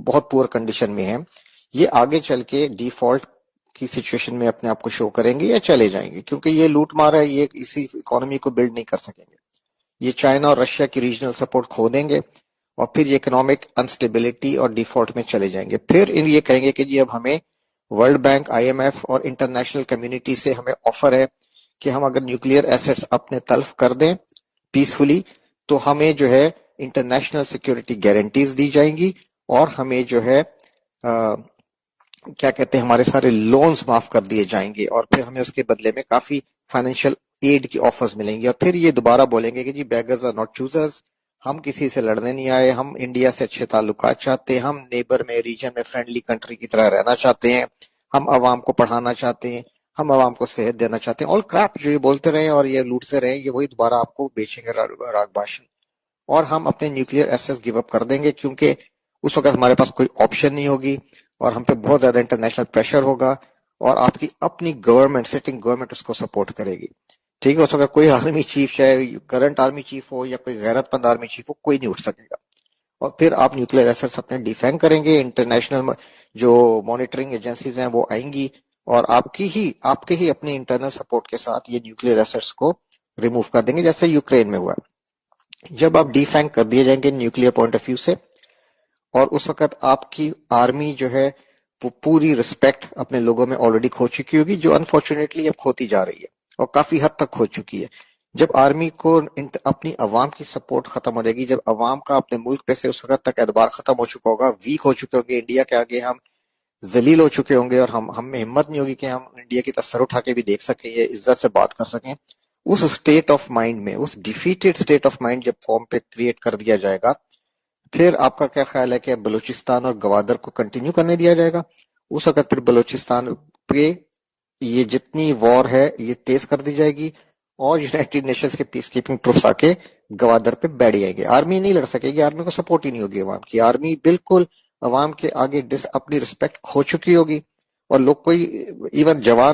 بہت پور کنڈیشن میں ہیں، یہ آگے چل کے ڈیفالٹ کی سچویشن میں اپنے آپ کو شو کریں گے یا چلے جائیں گے، کیونکہ یہ لوٹ مارا ہے، یہ اسی اکانومی کو بلڈ نہیں کر سکیں گے. یہ چائنا اور رشیا کی ریجنل سپورٹ کھو دیں گے اور پھر یہ اکنامک انسٹیبلٹی اور ڈیفالٹ میں چلے جائیں گے. پھر یہ کہیں گے کہ جی اب ہمیں world bank, I M F اور انٹرنیشنل کمیونٹی سے ہمیں آفر ہے کہ ہم اگر نیوکلیئر ایسٹس اپنے تلف کر دیں پیسفلی تو ہمیں جو ہے انٹرنیشنل سیکورٹی گارنٹیز دی جائیں گی اور ہمیں جو ہے کیا کہتے ہیں ہمارے سارے لونز معاف کر دیے جائیں گے اور پھر ہمیں اس کے بدلے میں کافی فائنینشیل ایڈ کی آفرز ملیں گی. اور پھر یہ دوبارہ بولیں گے کہ جی بیگرز آر ناٹ چوزرز، ہم کسی سے لڑنے نہیں آئے، ہم انڈیا سے اچھے تعلقات چاہتے ہیں، ہم نیبر میں ریجن میں فرینڈلی کنٹری کی طرح رہنا چاہتے ہیں، ہم عوام کو پڑھانا چاہتے ہیں، ہم عوام کو صحت دینا چاہتے ہیں. آل کریپ جو یہ بولتے رہے اور یہ لوٹتے رہے، یہ وہی دوبارہ آپ کو بیچیں گے راگ بھاشن. اور ہم اپنے نیوکلیئر ایسٹس گیو اپ کر دیں گے کیونکہ اس وقت ہمارے پاس کوئی آپشن نہیں ہوگی اور ہم پہ بہت زیادہ انٹرنیشنل پریشر ہوگا اور آپ کی اپنی گورنمنٹ، سٹنگ گورنمنٹ اس کو سپورٹ کرے گی. ٹھیک ہے، اس وقت کوئی آرمی چیف، چاہے کرنٹ آرمی چیف ہو یا کوئی غیرت مند آرمی چیف ہو، کوئی نہیں اٹھ سکے گا. اور پھر آپ نیوکلیئر ایسٹس اپنے ڈیفینگ کریں گے، انٹرنیشنل جو مانیٹرنگ ایجنسیز ہیں وہ آئیں گی اور آپ کے ہی اپنے انٹرنل سپورٹ کے ساتھ یہ نیوکلیئر ایسٹس کو ریموو کر دیں گے، جیسے یوکرین میں ہوا. جب آپ ڈیفینگ کر دیے جائیں گے نیوکلیئر پوائنٹ آف ویو سے، اور اس وقت آپ کی آرمی جو ہے وہ پوری رسپیکٹ اپنے لوگوں میں آلریڈی کھو چکی ہوگی، جو انفارچونیٹلی اب کھوتی جا رہی ہے اور کافی حد تک کھو چکی ہے. جب آرمی کو اپنی عوام کی سپورٹ ختم ہو جائے گی، جب عوام کا اپنے ملک پہ سے اس وقت تک اعتبار ختم ہو چکا ہوگا، ویک ہو چکے ہوں گے، انڈیا کے آگے ہم ذلیل ہو چکے ہوں گے اور ہم میں ہمت نہیں ہوگی کہ ہم انڈیا کی طرف سر اٹھا کے بھی دیکھ سکیں یا عزت سے بات کر سکیں. اس اسٹیٹ آف مائنڈ میں، اس ڈیفیٹڈ اسٹیٹ آف مائنڈ جب فارم پہ کریٹ کر دیا جائے گا، پھر آپ کا کیا خیال ہے کہ بلوچستان اور گوادر کو کنٹینیو کرنے دیا جائے گا؟ اس وقت پھر بلوچستان پہ یہ جتنی وار ہے یہ تیز کر دی جائے گی اور یونائٹڈ نیشنز کے پیس کیپنگ ٹروپس آ کے گوادر پہ بیٹھ جائیں گے. آرمی نہیں لڑ سکے گی، آرمی کو سپورٹ ہی نہیں ہوگی عوام کی، آرمی بالکل عوام کے آگے اپنی رسپیکٹ کھو چکی ہوگی اور لوگ کوئی ایون جوان